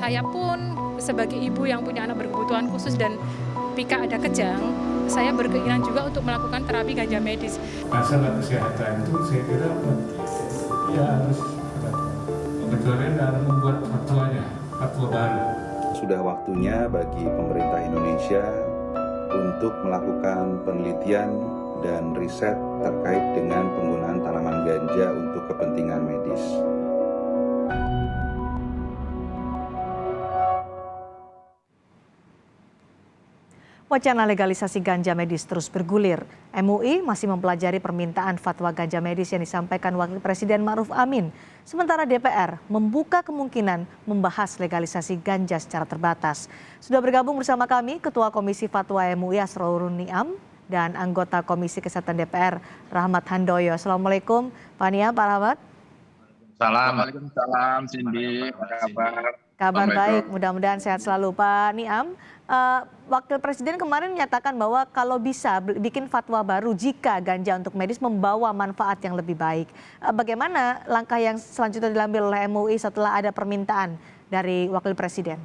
saya pun sebagai ibu yang punya anak berkebutuhan khusus dan Pika ada kejang, saya berkeinginan juga untuk melakukan terapi ganja medis. Masalah kesehatan itu saya kira ya harus kecuali dalam membuat fatwa baru. Sudah waktunya bagi pemerintah Indonesia untuk melakukan penelitian dan riset terkait dengan penggunaan tanaman ganja untuk kepentingan medis. Wacana legalisasi ganja medis terus bergulir. MUI masih mempelajari permintaan fatwa ganja medis yang disampaikan Wakil Presiden Ma'ruf Amin. Sementara DPR membuka kemungkinan membahas legalisasi ganja secara terbatas. Sudah bergabung bersama kami Ketua Komisi Fatwa MUI Asrorun Niam dan anggota Komisi Kesehatan DPR Rahmat Handoyo. Assalamualaikum Pak Niam, Pak Rahmat. Waalaikumsalam Cindy, apa kabar? Kabar baik, mudah-mudahan sehat selalu Pak Niam. Wakil Presiden kemarin menyatakan bahwa kalau bisa bikin fatwa baru jika ganja untuk medis membawa manfaat yang lebih baik. Bagaimana langkah yang selanjutnya diambil oleh MUI setelah ada permintaan dari Wakil Presiden?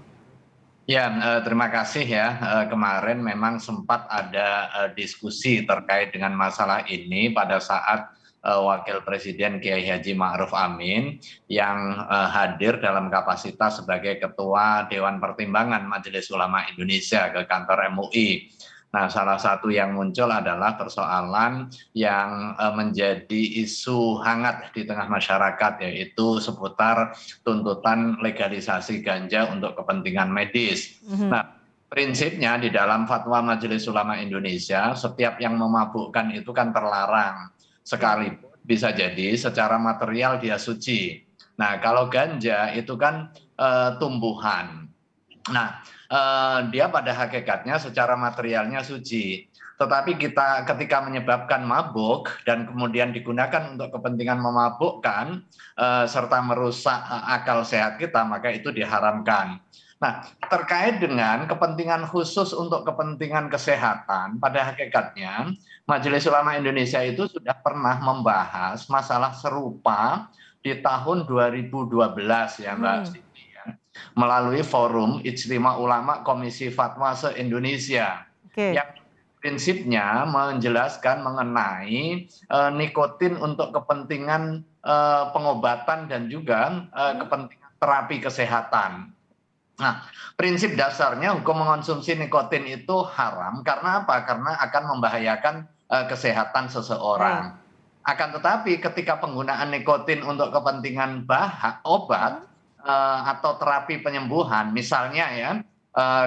Ya, terima kasih ya. Kemarin memang sempat ada diskusi terkait dengan masalah ini pada saat Wakil Presiden Kiai Haji Ma'ruf Amin yang hadir dalam kapasitas sebagai Ketua Dewan Pertimbangan Majelis Ulama Indonesia ke kantor MUI. Nah, salah satu yang muncul adalah persoalan yang menjadi isu hangat di tengah masyarakat, yaitu seputar tuntutan legalisasi ganja untuk kepentingan medis. Nah, prinsipnya di dalam fatwa Majelis Ulama Indonesia, setiap yang memabukkan itu kan terlarang. Sekalipun bisa jadi secara material dia suci. Nah, kalau ganja itu kan tumbuhan. Nah, dia pada hakikatnya secara materialnya suci. Tetapi kita ketika menyebabkan mabuk dan kemudian digunakan untuk kepentingan memabukkan serta merusak akal sehat kita, maka itu diharamkan. Nah, terkait dengan kepentingan khusus untuk kepentingan kesehatan, pada hakikatnya Majelis Ulama Indonesia itu sudah pernah membahas masalah serupa di tahun 2012 ya Mbak Siti, ya, melalui forum Ijtima Ulama Komisi Fatwa se-Indonesia yang prinsipnya menjelaskan mengenai nikotin untuk kepentingan pengobatan dan juga kepentingan terapi kesehatan. Nah, prinsip dasarnya hukum mengonsumsi nikotin itu haram karena apa? Karena akan membahayakan kesehatan seseorang. Akan tetapi ketika penggunaan nikotin untuk kepentingan obat atau terapi penyembuhan, misalnya ya,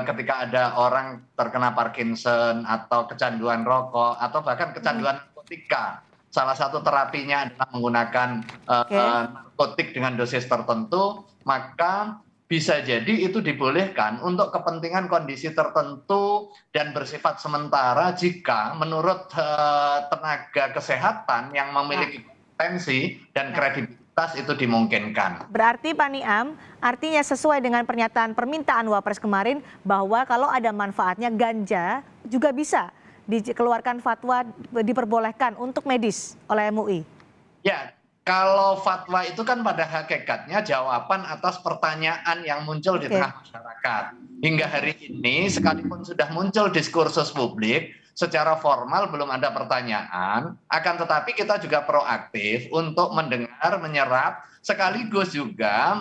ketika ada orang terkena Parkinson atau kecanduan rokok atau bahkan kecanduan narkotika, salah satu terapinya adalah menggunakan narkotik dengan dosis tertentu, maka bisa jadi itu dibolehkan untuk kepentingan kondisi tertentu dan bersifat sementara jika menurut tenaga kesehatan yang memiliki kompetensi dan kredibilitas itu dimungkinkan. Berarti Pak Niam, artinya sesuai dengan pernyataan permintaan Wapres kemarin bahwa kalau ada manfaatnya ganja juga bisa dikeluarkan fatwa diperbolehkan untuk medis oleh MUI. Ya. Kalau fatwa itu kan pada hakikatnya jawaban atas pertanyaan yang muncul di tengah masyarakat. Hingga hari ini sekalipun sudah muncul diskursus publik, secara formal belum ada pertanyaan, akan tetapi kita juga proaktif untuk mendengar, menyerap, sekaligus juga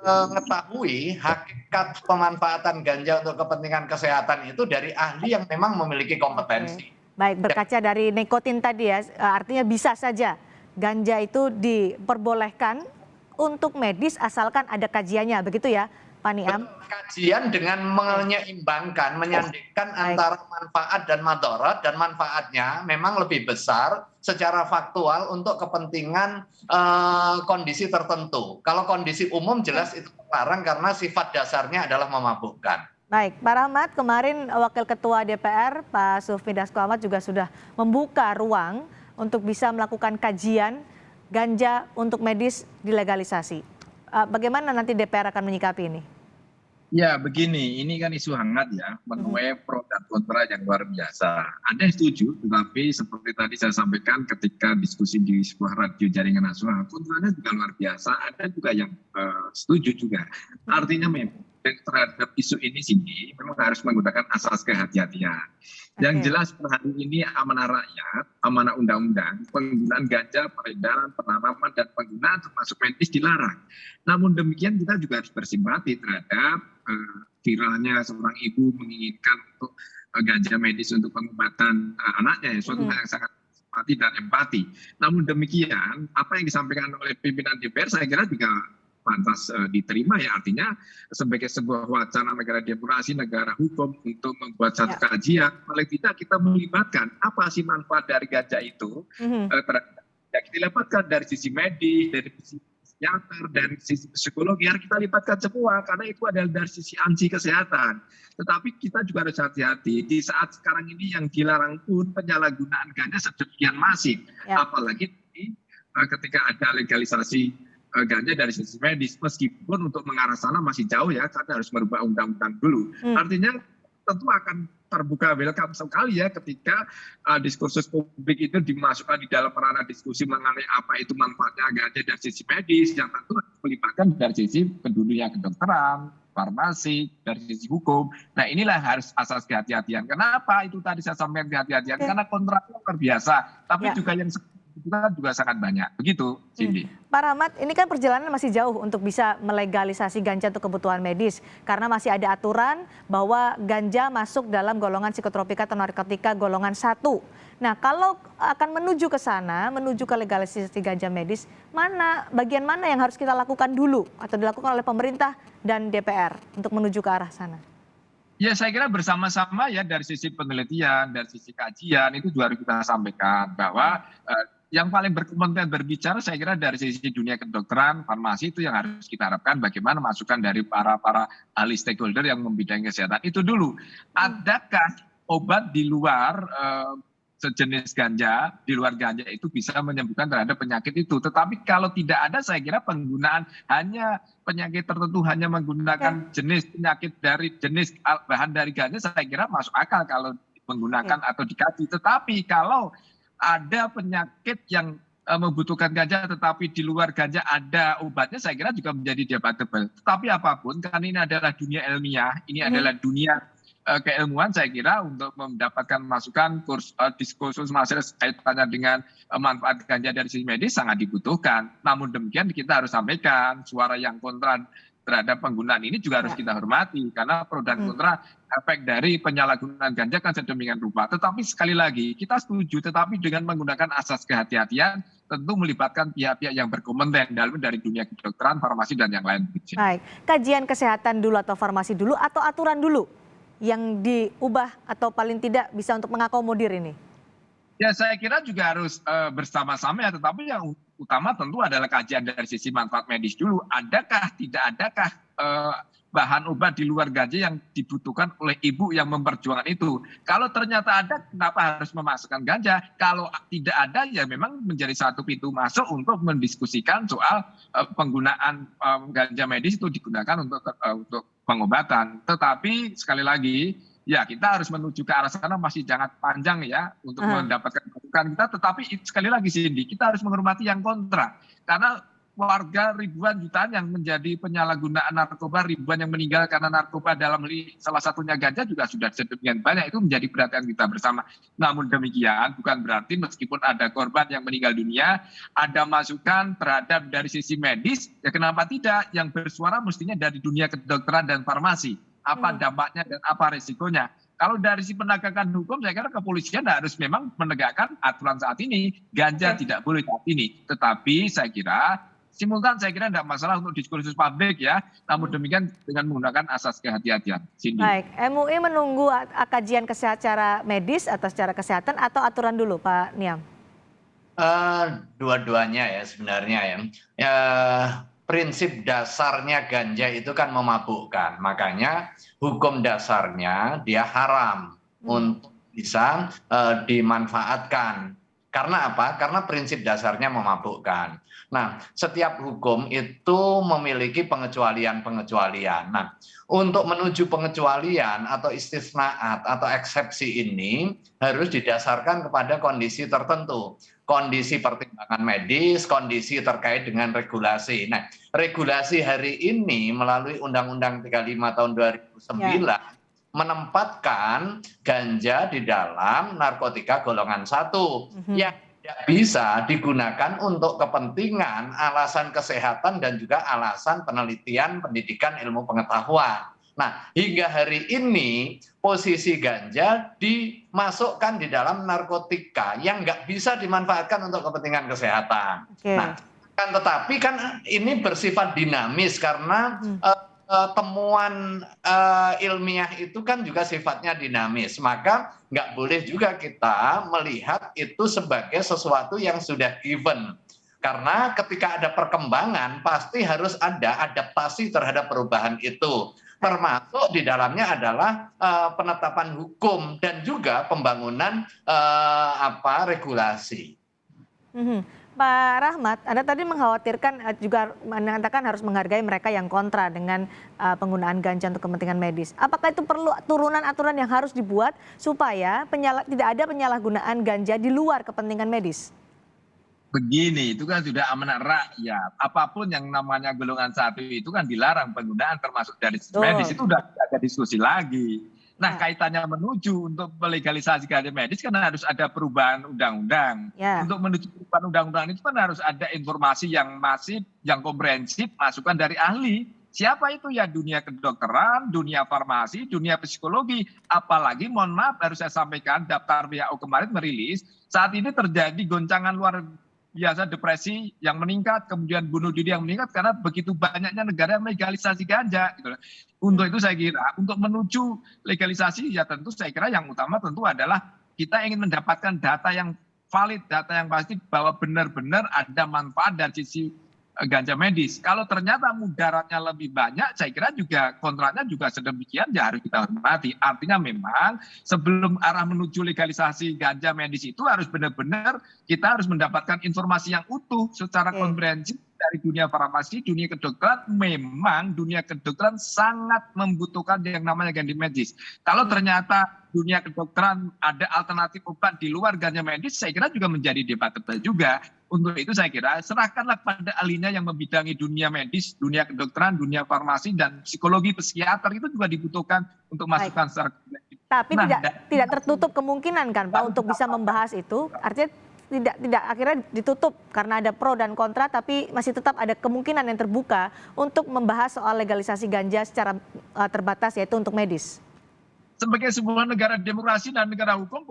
mengetahui hakikat pemanfaatan ganja untuk kepentingan kesehatan itu dari ahli yang memang memiliki kompetensi. Baik, berkaca dari nikotin tadi ya, artinya bisa saja ganja itu diperbolehkan untuk medis asalkan ada kajiannya, begitu ya Pak Niam? Kajian dengan menyeimbangkan, menyandingkan antara manfaat dan madarat, dan manfaatnya memang lebih besar secara faktual untuk kepentingan kondisi tertentu. Kalau kondisi umum jelas itu terlarang karena sifat dasarnya adalah memabukkan. Baik, Pak Rahmat, kemarin Wakil Ketua DPR Pak Sufmi Dasko Ahmad juga sudah membuka ruang untuk bisa melakukan kajian ganja untuk medis dilegalisasi. Bagaimana nanti DPR akan menyikapi ini? Ya, begini, ini kan isu hangat ya, menuai pro dan kontra yang luar biasa. Ada yang setuju, tetapi seperti tadi saya sampaikan ketika diskusi di sebuah radio jaringan nasional, kontranya juga luar biasa. Ada juga yang setuju juga. Artinya memang terhadap isu ini sini memang harus menggunakan asas kehati-hatian. Yang jelas per hari ini amanah rakyat, amanah undang-undang, penggunaan ganja, peredaran, penanaman, dan penggunaan termasuk medis dilarang. Namun demikian kita juga harus bersimpati terhadap viralnya seorang ibu menginginkan untuk ganja medis untuk pengobatan anaknya, ya, suatu hal yang sangat simpati dan empati. Namun demikian, apa yang disampaikan oleh pimpinan DPR saya kira juga pantas diterima, ya, artinya sebagai sebuah wacana negara demokrasi, negara hukum untuk membuat satu kajian, paling tidak kita melibatkan apa sih manfaat dari ganja itu, ya, kita libatkan dari sisi medis, dari sisi psikiater, dari sisi psikologi, harus kita libatkan semua karena itu adalah dari sisi ansi kesehatan. Tetapi kita juga harus hati-hati di saat sekarang ini yang dilarang pun penyalahgunaan ganja sedemikian masif, apalagi ketika ada legalisasi ganja dari sisi medis, meskipun untuk mengarah sana masih jauh ya, karena harus merubah undang-undang dulu. Artinya tentu akan terbuka welcome sekali ya ketika diskursus publik itu dimasukkan di dalam ranah diskusi mengenai apa itu manfaatnya ganja dari sisi medis, yang tentu melibatkan dari sisi dunia kedokteran, farmasi, dari sisi hukum. Nah, inilah harus asas kehati-hatian. Kenapa itu tadi saya sampaikan kehati-hatian? Karena kontraknya luar biasa, tapi juga yang kita juga sangat banyak. Begitu, Cindy. Pak Rahmat, ini kan perjalanan masih jauh untuk bisa melegalisasi ganja untuk kebutuhan medis. Karena masih ada aturan bahwa ganja masuk dalam golongan psikotropika atau narkotika golongan 1. Nah, kalau akan menuju ke sana, menuju ke legalisasi ganja medis, bagian mana yang harus kita lakukan dulu atau dilakukan oleh pemerintah dan DPR untuk menuju ke arah sana? Ya, saya kira bersama-sama ya, dari sisi penelitian, dari sisi kajian, itu juga harus kita sampaikan bahwa yang paling berkompeten berbicara saya kira dari sisi dunia kedokteran, farmasi, itu yang harus kita harapkan bagaimana masukan dari para ahli stakeholder yang membidangi kesehatan. Itu dulu. Adakah obat di luar sejenis ganja, di luar ganja itu bisa menyembuhkan terhadap penyakit itu? Tetapi kalau tidak ada, saya kira penggunaan hanya penyakit tertentu, hanya menggunakan jenis penyakit dari jenis bahan dari ganja, saya kira masuk akal kalau menggunakan atau dikaji. Tetapi kalau ada penyakit yang membutuhkan ganja tetapi di luar ganja ada obatnya, saya kira juga menjadi debatable. Tetapi apapun, karena ini adalah dunia ilmiah, ini adalah dunia keilmuan, saya kira untuk mendapatkan masukan diskursus masyarakat kaitannya dengan manfaat ganja dari sisi medis sangat dibutuhkan. Namun demikian kita harus sampaikan suara yang kontra terhadap penggunaan ini juga harus kita hormati, karena pro dan kontra efek dari penyalahgunaan ganja kan sedemikian rupa. Tetapi sekali lagi kita setuju, tetapi dengan menggunakan asas kehati-hatian, tentu melibatkan pihak-pihak yang berkompeten dari dunia kedokteran, farmasi, dan yang lain. Baik, kajian kesehatan dulu atau farmasi dulu atau aturan dulu yang diubah atau paling tidak bisa untuk mengakomodir ini? Ya, saya kira juga harus bersama-sama ya, tetapi yang utama tentu adalah kajian dari sisi manfaat medis dulu. Adakah, tidak adakah bahan obat di luar ganja yang dibutuhkan oleh ibu yang memperjuangkan itu? Kalau ternyata ada, kenapa harus memasukkan ganja? Kalau tidak ada, ya memang menjadi satu pintu masuk untuk mendiskusikan soal penggunaan ganja medis itu digunakan untuk pengobatan. Tetapi sekali lagi, ya kita harus menuju ke arah sana masih sangat panjang ya untuk mendapatkan masukan kita. Tetapi sekali lagi Cindy, kita harus menghormati yang kontra. Karena warga ribuan jutaan yang menjadi penyalahgunaan narkoba, ribuan yang meninggal karena narkoba, dalam salah satunya ganja juga sudah sedemikian banyak, itu menjadi perhatian kita bersama. Namun demikian bukan berarti meskipun ada korban yang meninggal dunia, ada masukan terhadap dari sisi medis, ya kenapa tidak? Yang bersuara mestinya dari dunia kedokteran dan farmasi. Apa dampaknya dan apa risikonya? Kalau dari si penegakan hukum, saya kira kepolisian harus memang menegakkan aturan saat ini. Ganja tidak boleh saat ini. Tetapi saya kira simultan, saya kira tidak masalah untuk diskursus publik ya. Namun demikian dengan menggunakan asas kehati-hatian. Cindy. Baik, MUI menunggu kajian secara medis atau secara kesehatan atau aturan dulu, Pak Niam? Dua-duanya ya sebenarnya ya. Prinsip dasarnya ganja itu kan memabukkan, makanya hukum dasarnya dia haram untuk bisa dimanfaatkan Karena apa? Karena prinsip dasarnya memabukkan. Nah, setiap hukum itu memiliki pengecualian-pengecualian. Nah, untuk menuju pengecualian atau istisnaat atau eksepsi ini harus didasarkan kepada kondisi tertentu. Kondisi pertimbangan medis, kondisi terkait dengan regulasi. Nah, regulasi hari ini melalui Undang-Undang 35 tahun 2009 menempatkan ganja di dalam narkotika golongan 1 yang tidak bisa digunakan untuk kepentingan alasan kesehatan dan juga alasan penelitian pendidikan ilmu pengetahuan. Nah, hingga hari ini posisi ganja dimasukkan di dalam narkotika yang nggak bisa dimanfaatkan untuk kepentingan kesehatan. Nah, kan tetapi kan ini bersifat dinamis karena temuan ilmiah itu kan juga sifatnya dinamis, maka nggak boleh juga kita melihat itu sebagai sesuatu yang sudah given. Karena ketika ada perkembangan pasti harus ada adaptasi terhadap perubahan itu. Termasuk di dalamnya adalah penetapan hukum dan juga pembangunan regulasi. Pak Rahmat, Anda tadi mengkhawatirkan juga mengatakan harus menghargai mereka yang kontra dengan penggunaan ganja untuk kepentingan medis. Apakah itu perlu turunan aturan yang harus dibuat supaya tidak ada penyalahgunaan ganja di luar kepentingan medis? Begini, itu kan sudah amanat rakyat. Apapun yang namanya golongan 1 itu kan dilarang penggunaan termasuk dari medis. Itu udah tidak ada diskusi lagi. Nah, kaitannya menuju untuk melegalisasi ganja medis kan harus ada perubahan undang-undang. Untuk menuju perubahan undang-undang itu kan harus ada informasi yang masif, yang komprehensif, masukan dari ahli. Siapa itu? Ya dunia kedokteran, dunia farmasi, dunia psikologi. Apalagi mohon maaf harus saya sampaikan daftar WHO kemarin merilis saat ini terjadi goncangan luar biasa, depresi yang meningkat, kemudian bunuh diri yang meningkat karena begitu banyaknya negara yang legalisasi ganja. Gitu. Untuk itu saya kira untuk menuju legalisasi ya tentu saya kira yang utama tentu adalah kita ingin mendapatkan data yang valid, data yang pasti bahwa benar-benar ada manfaat dari sisi ganja medis. Kalau ternyata mudaratnya lebih banyak, saya kira juga kontraknya juga sedemikian ya harus kita hormati. Artinya memang sebelum arah menuju legalisasi ganja medis itu harus benar-benar kita harus mendapatkan informasi yang utuh secara komprehensif dari dunia farmasi, dunia kedokteran. Memang dunia kedokteran sangat membutuhkan yang namanya ganja medis. Kalau ternyata dunia kedokteran ada alternatif obat di luar ganja medis, saya kira juga menjadi debatable juga. Untuk itu saya kira serahkanlah pada ahlinya yang membidangi dunia medis, dunia kedokteran, dunia farmasi, dan psikologi psikiater itu juga dibutuhkan untuk masukan secara kolektif. Tapi tidak tertutup kemungkinan kan Pak untuk bisa membahas itu, artinya tidak akhirnya ditutup karena ada pro dan kontra, tapi masih tetap ada kemungkinan yang terbuka untuk membahas soal legalisasi ganja secara terbatas yaitu untuk medis. Sebagai sebuah negara demokrasi dan negara hukum,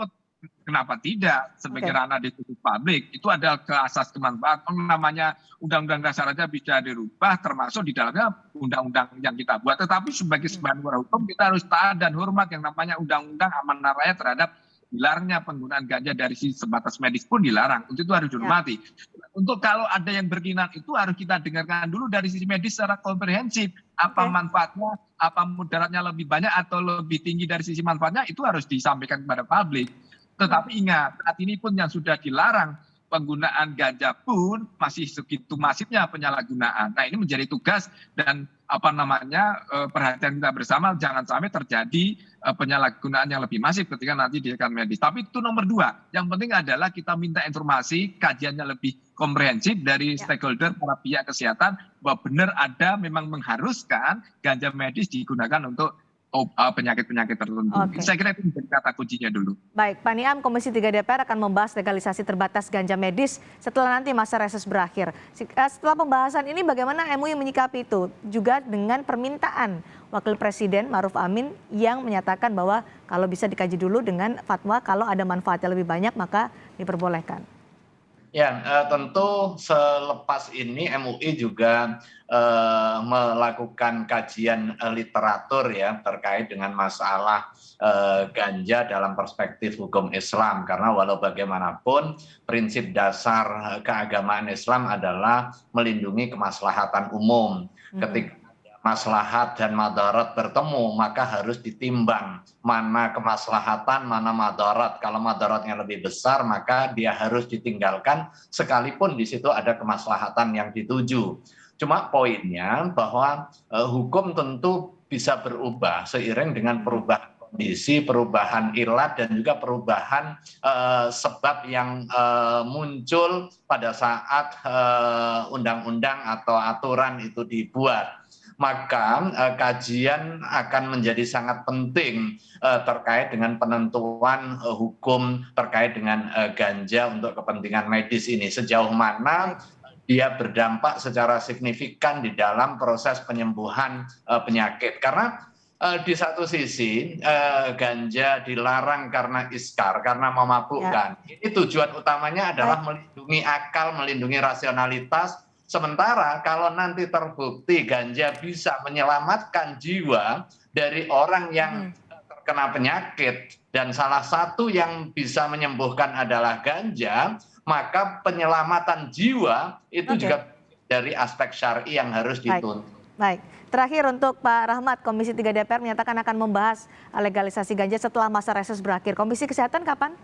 kenapa tidak? Sebagai ranah diskusi publik, itu ada ke asas kemanfaatan. Namanya undang-undang dasar aja bisa dirubah, termasuk di dalamnya undang-undang yang kita buat. Tetapi sebagai sebuah negara hukum, kita harus taat dan hormat yang namanya undang-undang amanah rakyat terhadap dilarangnya penggunaan ganja dari sisi sebatas medis pun dilarang. Untuk itu harus dihormati. Untuk kalau ada yang berminat itu harus kita dengarkan dulu dari sisi medis secara komprehensif. Apa manfaatnya, apa mudaratnya lebih banyak atau lebih tinggi dari sisi manfaatnya, itu harus disampaikan kepada publik. Tetapi ingat, saat ini pun yang sudah dilarang penggunaan ganja pun masih segitu masifnya penyalahgunaan. Nah, ini menjadi tugas dan perhatian kita bersama, jangan sampai terjadi penyalahgunaan yang lebih masif ketika nanti di medis. Tapi itu nomor 2. Yang penting adalah kita minta informasi, kajiannya lebih komprehensif dari stakeholder, para pihak kesehatan, bahwa benar ada memang mengharuskan ganja medis digunakan untuk penyakit-penyakit tertentu. Saya kira itu menjadi kata kuncinya dulu. Baik, Pak Niam, Komisi 3 DPR akan membahas legalisasi terbatas ganja medis setelah nanti masa reses berakhir. Setelah pembahasan ini bagaimana MUI menyikapi itu? Juga dengan permintaan Wakil Presiden Ma'ruf Amin yang menyatakan bahwa kalau bisa dikaji dulu dengan fatwa kalau ada manfaatnya lebih banyak maka diperbolehkan. Ya, tentu selepas ini MUI juga melakukan kajian literatur ya terkait dengan masalah ganja dalam perspektif hukum Islam, karena walau bagaimanapun prinsip dasar keagamaan Islam adalah melindungi kemaslahatan umum. Ketika maslahat dan madarat bertemu, maka harus ditimbang mana kemaslahatan, mana madarat. Kalau madaratnya lebih besar, maka dia harus ditinggalkan sekalipun di situ ada kemaslahatan yang dituju. Cuma poinnya bahwa hukum tentu bisa berubah seiring dengan perubahan kondisi, perubahan ilat, dan juga perubahan sebab yang muncul pada saat undang-undang atau aturan itu dibuat. Maka kajian akan menjadi sangat penting terkait dengan penentuan hukum terkait dengan ganja untuk kepentingan medis ini. Sejauh mana dia berdampak secara signifikan di dalam proses penyembuhan penyakit. Karena di satu sisi ganja dilarang karena iskar, karena memabukkan. Ini tujuan utamanya adalah melindungi akal, melindungi rasionalitas. Sementara kalau nanti terbukti ganja bisa menyelamatkan jiwa dari orang yang terkena penyakit, dan salah satu yang bisa menyembuhkan adalah ganja, maka penyelamatan jiwa itu juga dari aspek syar'i yang harus dituntut. Baik, terakhir untuk Pak Rahmat, Komisi 3 DPR menyatakan akan membahas legalisasi ganja setelah masa reses berakhir. Komisi Kesehatan kapan?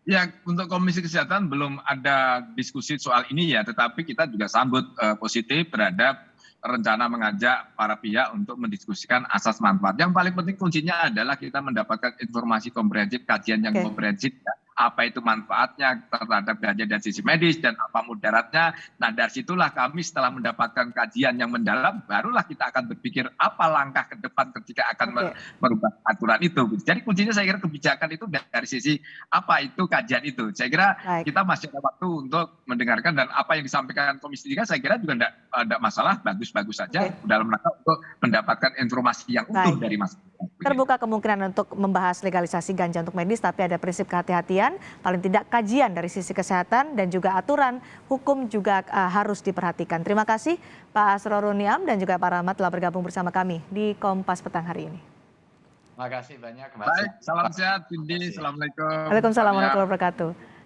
Ya, untuk Komisi Kesehatan belum ada diskusi soal ini ya, tetapi kita juga sambut positif terhadap rencana mengajak para pihak untuk mendiskusikan asas manfaat. Yang paling penting kuncinya adalah kita mendapatkan informasi komprehensif, kajian yang komprehensif, apa itu manfaatnya terhadap ganja dari sisi medis dan apa mudaratnya. Nah, dari situlah kami setelah mendapatkan kajian yang mendalam, barulah kita akan berpikir apa langkah ke depan ketika akan merubah aturan itu. Jadi kuncinya saya kira kebijakan itu dari sisi apa itu kajian itu. Saya kira kita masih ada waktu untuk mendengarkan, dan apa yang disampaikan Komisi 3 saya kira juga tidak ada masalah, bagus-bagus saja dalam rangka untuk mendapatkan informasi yang utuh dari masyarakat. Terbuka kemungkinan untuk membahas legalisasi ganja untuk medis, tapi ada prinsip kehati-hatian, paling tidak kajian dari sisi kesehatan dan juga aturan hukum juga harus diperhatikan. Terima kasih Pak Asrorun Niam dan juga Pak Rahmat telah bergabung bersama kami di Kompas Petang hari ini. Terima kasih banyak. Baik, salam sehat, Cindy. Assalamualaikum. Waalaikumsalam warahmatullahi wabarakatuh.